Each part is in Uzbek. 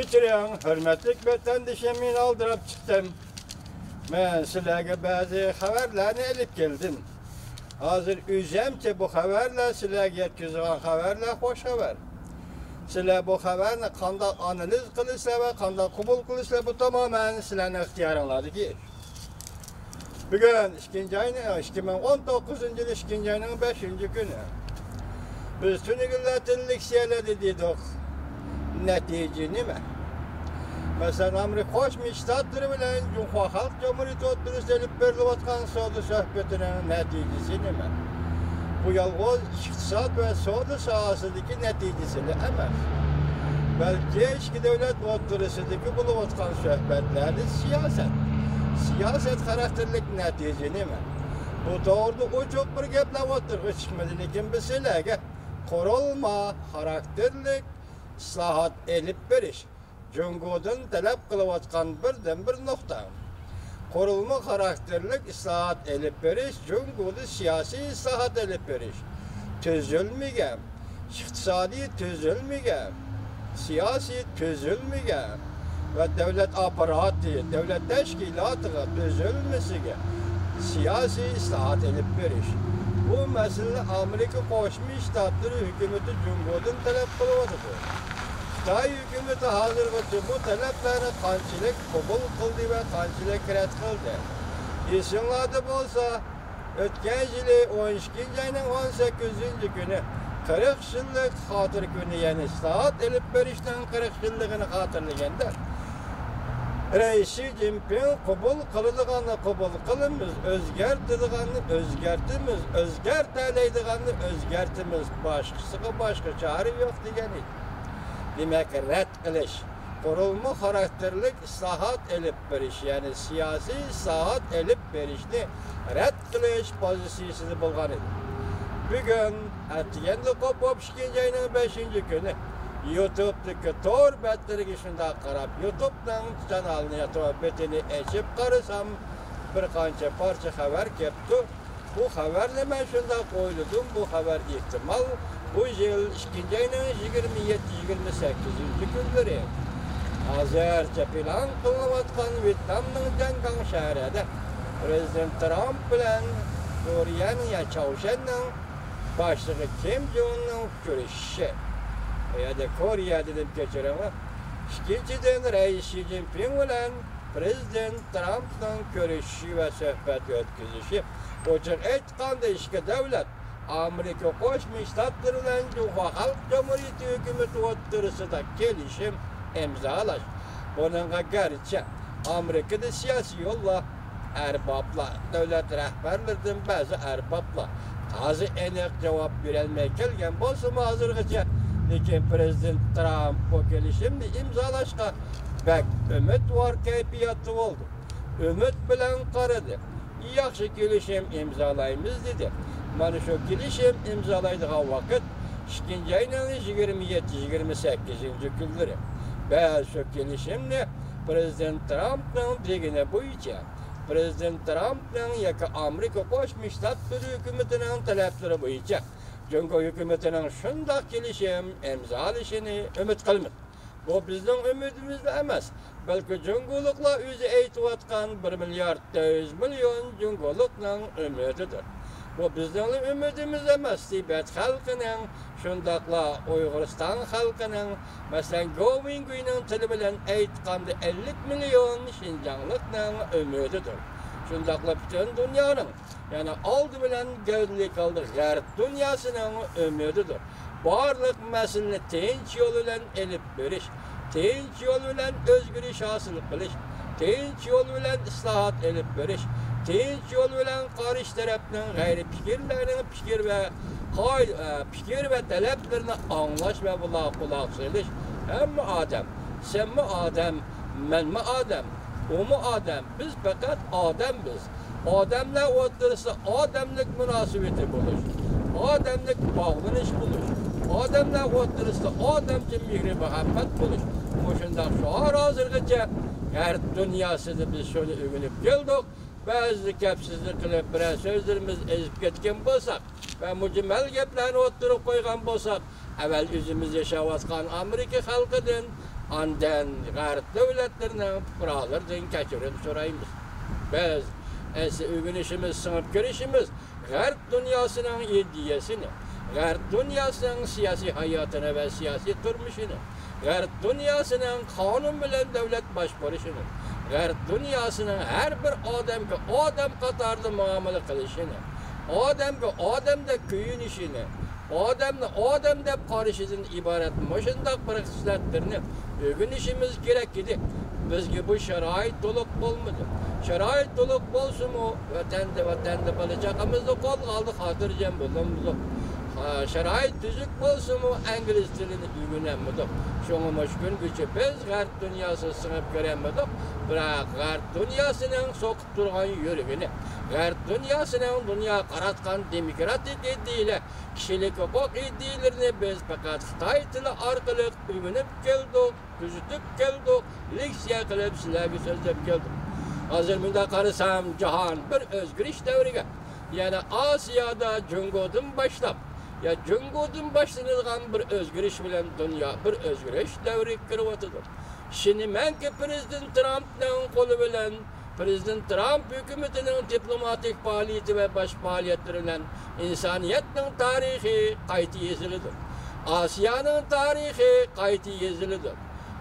Kechiring, hurmatli vatandoshim, men oldirib chiqdim. Men sizlarga ba'zi xabarlarni olib keldim. Hozir o'zimcha bu xabarlar sizlarga yetkazgan xabarlar xo'sh xabar. Sizlar bu xabarni qanday analiz qilishlar va qanday qabul qilishlar bu tamoman sizlarning ixtiyoringlardagi ish. Bugun 2019 yil 2-oyning 5-kuni. Biz tunigillar leksiyalarda dedik. Natija nima? Masalan, Amerika Qo'shma Shtatlari bilan Jumhur Xalq Jamhuriyati o'rtasida olib berilayotgan savdo suhbatining natijasi nima? Bu yolg'iz iqtisod va savdo sohasidagi natijasi emas. Balki ikki davlat o'rtasidagi bo'layotgan suhbatlarning siyosat xarakterlik natija nima? Bu to'g'rida ochiq bir gaplar o'tirib chiqmadi, lekin biz sizlarga qurilma xarakterlik islohot elib berish Jungodan talab qilayotgan bir nuqta. Qurilma xarakterlik islohot elib berish Jungoda siyosiy islohot elib berish. Tuzilmagan, iqtisodiy tuzilmagan, siyosiy tuzilmagan va davlat apparati, davlat tashkilotiga tuzilmasiga siyosiy islohot elib berish. Bu masala Amerika Qo'shma Shtatlari hukumati Jungodan talab qilyapti. Xitoy hukumati hozirgacha bu talablarni qanchalik qabul qildi va qanchalik rad qildi. Esinglarda bo'lsa, o'tgan yili 12-oyning 18-kuni 40 yillik xotir kuni, ya'ni islohot elib berishdan 40 yilligini xotirlaganda Rais Xi Jinping qabul qiladiganni qabul qilamiz, o'zgartiradiganni o'zgartimiz, o'zgartiradiganni o'zgartimiz, boshqasiga boshqa chora yo'q degan edi. Demak, rad qilish, qurilma xarakterlik islohot elib berish, ya'ni siyosiy islohot elib berishni rad qilish pozitsiyasida bo'lgan edi. Bugun atganda qo'pib 2-oyning 5-kuni YouTube'dagi tor batlariga shunday qarab, YouTube'dan kanalni betini ochib qarasam, bir qancha parcha xabar kelibdi. Bu xabarni men shunday qo'ydim, bu xabar ehtimol bu yil 2-oyning 27-28-kunlari hozircha plan qilinayotgan Vyetnamning Dangang shahrida Prezident Trump bilan Koreyaning Chaushunning boshlig'i Kim Jong'ning ko'rishishi. Ya da Kore'de deb keçirama. İkinciden Rais Xi Jinping bilan Prezident Trump'dan görüşü ve sohbet ötküzüşü. Ochiq aytganda ikki davlat Amerika Qo'shma Shtatlari bilan Jumhur Xalq Jamhuriyati hukumati o'rtasida kelishim imzolash. Buningga garchi Amerikada siyosiy yo'llar, arboblar, davlat rahbarlaridan ba'zi arboblar hozir aniq javob berolmay kelgan bo'lsa, hozirgacha lekin Prezident Trump bu kelishimni imzolashga bak umid var kayfiyati oldu. Umid bilan qaradi. Yaxshi kelishim imzolaymiz dedi. Mana shu kelishim imzolaydigan vaqt 2-oyning 27-28-kunlari. Ba'zi shu kelishimni Prezident Trumpning degani bo'yicha Prezident Trumpning yoki Amerika Qo'shma Shtatlari hukumatining talablari bo'yicha Jungo hukumatining shunday kelishim imzolashini umid qilamiz. Bu bizning umidimiz emas, balki Jungoliklar o'zi aytayotgan 1 milliard 100 million Jungolikning umididir. Bu bizning umidimiz emas, Tibet xalqining, shundaqla Uyg'uriston xalqining, masalan, Govinguining tili bilan aytganda 50 million Xinjianglikning umididir. Shundaqla butun dunyoning, ya'ni oldi bilan gavdalik oldi g'arb dunyosining umididir. Barliq masalani tinch yo'l bilan elib berish, tinch yo'l bilan o'zgarish hosil qilish, tinch yo'l bilan islohot elib berish, tinch yo'l bilan qarshi tarafning g'ayri fikrlarining fikr va talablarini anglash va bularga quloq solish. Hamma odam, senmi odam, menmi odam, umi odam, biz faqat odammiz. Odamlar o'rtasida odamlik munosabati bo'lish, odamlik bog'lanish bo'lish, odamlar o'rtasida odamcha mehr-muhabbat bo'lish. O'shunda shuar hozirgacha g'arb dunyosida biz shuni o'rganib keldik. Ba'zi gapsizlik qilib, biroz so'zlarimiz ezib ketgan bo'lsak va mujmal gaplarni o'tirib qo'ygan bo'lsak, avval o'zimiz yashayotgan Amerika xalqidan, Andan Garip devletlerine buralardan keçirin sorayımız. Biz ögünüşümüz, sınıf görüşümüz Garip dünyasının idiyesini, Garip dünyasının siyasi hayatını ve siyasi durmuşunu, Garip dünyasının kanun bilen devlet başbarışını, Garip dünyasının her bir adam katarda muamele kılışını, adamda köyünüşünü, adamda karışızın ibaret moşundak bırakışlatlarını bugün işimiz gerek idi. Bizge bu şerait doluk olmadı. Şerait doluk olsun mu vatanda balacağımızda kol kaldık hatırcam buldum. Şerait düzük olsun mu İngiliz dilini ügünemedik. Şunu meşgul gücü biz Garip dünyası sınıp göremedik. Bırak Garip dünyasının sokup durgan yürügünü, Garip dünyasının dünya karatkan demokratik iddiyle, kişilik hukuk iddilerini biz fakat Xitay tili arkalı ügünüp geldik, küzütüp geldik, leksiya kılıp sizlerge sözlep geldik. Hazır mündə karısam cihan bir özgürüş devrige, yani Asiyada Cungodun başlap, ya Cungodun başlanılgan bir özgürüş bilen dünya, bir özgürüş devri kırvatıdır. Şimdi men ki Prezident Trump'ın kolu bilen, Prezident Trump hükümetinin diplomatik faaliyeti ve baş faaliyetleriyle insaniyetin tarihi kayıtı yazılıdır. Asya'nın tarihi kayıtı yazılıdır.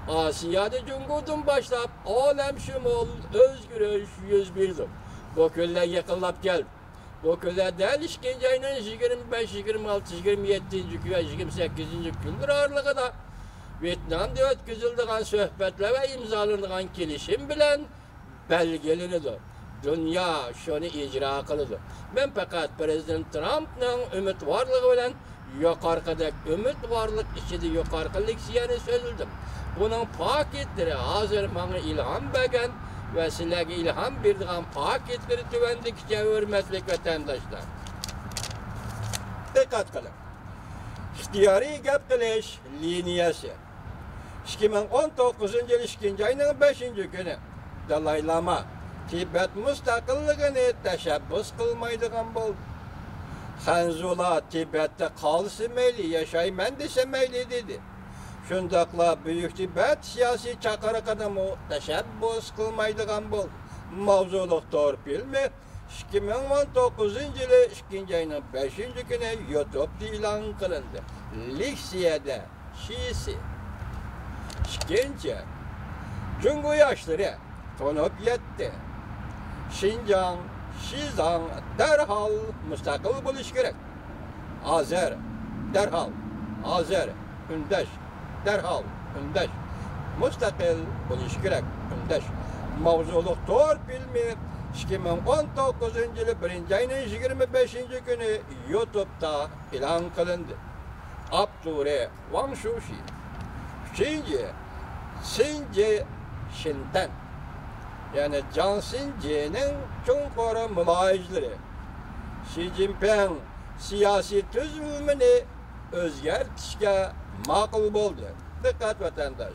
Asya'da Cumhur'dan başlap alem şumul özgürüş 101'dir. Bu köller yakınlap geldi. Bu köller değil işkenceyle 25, 26, 27. ve 28. gündür ağırlığı da Vietnam'da ötküzüldüğün söhbetler ve imzalanılan kelişim bilen belgelenidir. Dünya şunu icra kılıdır. Ben fakat Prezident Trump'ın ümit varlığı bilen yukarıdaki ümit varlık içinde yukarı leksiyonu sözüldüm. Bunun paketleri hazır bana ilham bergen ve sizlerge ilham berdiğin paketleri tüvendikçe hürmetlik vatandaşlar. Dikkat kılın. İhtiyari gap kılış liniyası. 2019 yıl 2. ayının 5. günü Dalai Lama Tibet müstakillığını teşebbüs kılmaydıgan boldu. Hanzula Tibet'te kalsı meyli, yaşayman dese meyli dedi. Şundakla Büyük Tibet siyasi çakarı kadımı teşebbüs kılmaydıgan boldu. Mavzuluk torpil mi? 2019 yılı 2. ayının 5. günü YouTube'da ilan kılındı. Lixiye'de Şiisi İkinci, Cungu yaşları tonup yetti. Şincan, Şizan derhal müstakil buluş gerek. Azer, derhal, Azer, Ündeş, derhal, Ündeş. Müstakil buluş gerek, Ündeş. Mavzuluk torpil mi? 2019 yılı 1. ayının 25. günü YouTube'da ilan kılındı. Abdure Wang Shuxi. Üçüncü, Since Shinten. Yani Can Since'nin Çunkara mülayizleri. Xi Jinping siyasi tüzümünü özgertişke makul boldu. Dikkat vatandaş.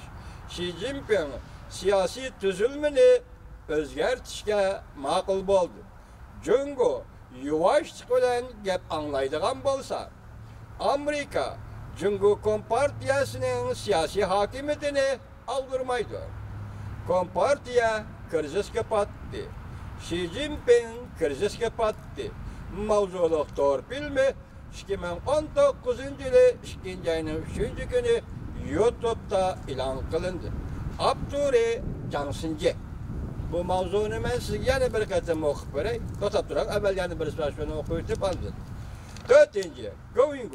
Xi Jinping siyasi tüzümünü özgertişke makul boldu. Cungu yuvaşlık bilen gep anlaydıgan bolsa, Amerika Cungu Kompartiyasının siyasi hakimiyetini aldırmaydı. Kompartiya kriz kapattı. Xi Jinping kriz kapattı. Mavzuluk torpil mi? 2019 yılı 2. ayının 3. günü YouTube'da ilan kılındı. Abdure Can Since. Bu mavzunu ben size yani bir katım okuyup vereyim. Tutup duran evvel yani bir versiyonu okuyup aldım. 4. Going.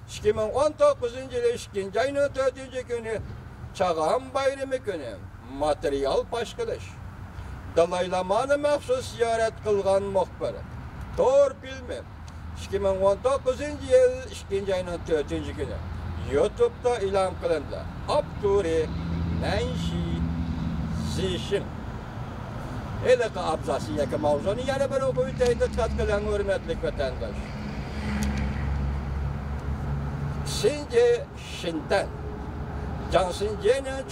2019 yılı 2. ayının 4. günü Çağan Bayramı günü materyal başkılış. Dalai Lama'nı mahsus ziyaret kılgan muhbiri. Torpil mi? 2019 yıl 2. ayının 4. günü YouTube'da ilan kılındı. Abdure Nanshi Zişin. Hele ki abzası yaki mavzunu yani ben okuyup dikkat kılan hürmetlik vatandaş. Since Shinten. Can Since'nin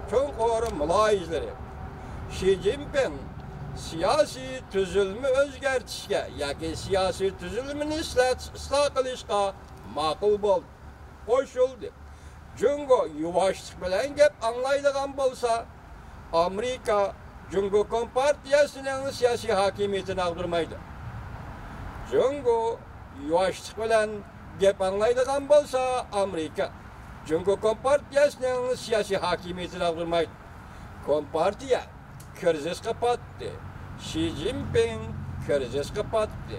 Çunkara mülayizleri. Xi Jinping siyasi tüzülmü özgertişke, yaki siyasi tüzülmünü ıslah kılışka makul boldu. Koşuldu. Jungo yuvaşlık bilen gep anlaydigan bolsa, Amerika Jungo Kompartiyasının siyasi hakimiyetini aldırmaydı. Jungo yuvaşlık bilen gep anlaydigan bolsa, Amerika Jungo Kompartiyasının siyasi hakimiyetini aldırmaydı. Kompartiya kriz kapattı. Xi Jinping kriz kapattı.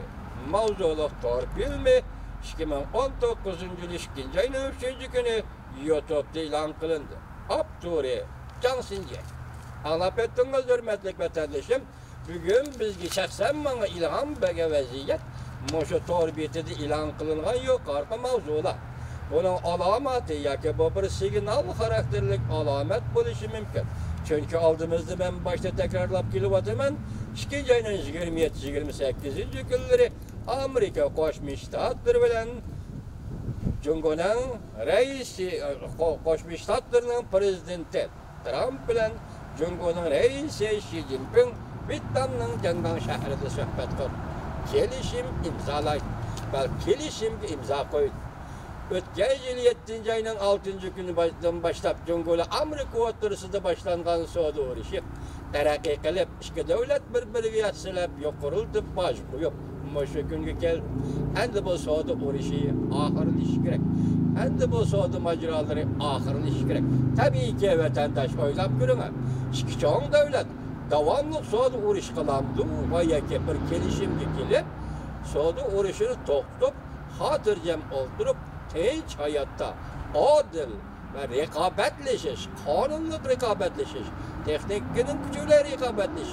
Mavzuluk torpilmi 2019 yılı 2. ayının 3. günü YouTube'da ilan kılındı. Abduri Cansince. Anlap ettiniz hürmetlik vatandaşım. Bugün bizge şahsen bana ilham bege vaziyet. Moşu torbiyeti de ilan kılıngan yok arka mavzula. Bunun alamatı yaki bu bir signal karakterlik alamet buluşu mümkün. Çünkü aldığımızda ben başta tekrarlap kilovatımın 2. ayının 27-28. günleri Amerika Koşmuş Ştatları bilen Jungo'nun reisi, Koşmuş Ştatlarının prezidenti Trump bilen Jungo'nun reisi Xi Jinping Vietnam'ın Yangon şehrinde sohbet kıldı. Kelişim imzalaydı. Kelişim imza koydu. Ötken yıl 7. ayının 6. günü başlap Jungo'la Amerika oturusunda başlangan soğudu uğraşı. Terakki kılıp, iki devlet birbirine yatsilip, yok kuruldu, baş koyup. Şu günkü gel, endi bu soğudu uğraşı ahırın iş gerek. Endi bu soğudu maceraları ahırın iş gerek. Tabii ki vatandaş oylap görüne. İki çoğun devlet, devamlı soğudu uğraş kılandı. Vaya ki bir kelişimci gelip, soğudu uğraşını toktup, hatırcam oldurup, tinç hayatta adil ve rekabetleşiş, kanunluk rekabetleşiş, teknikinin gücüyle rekabetleşiş.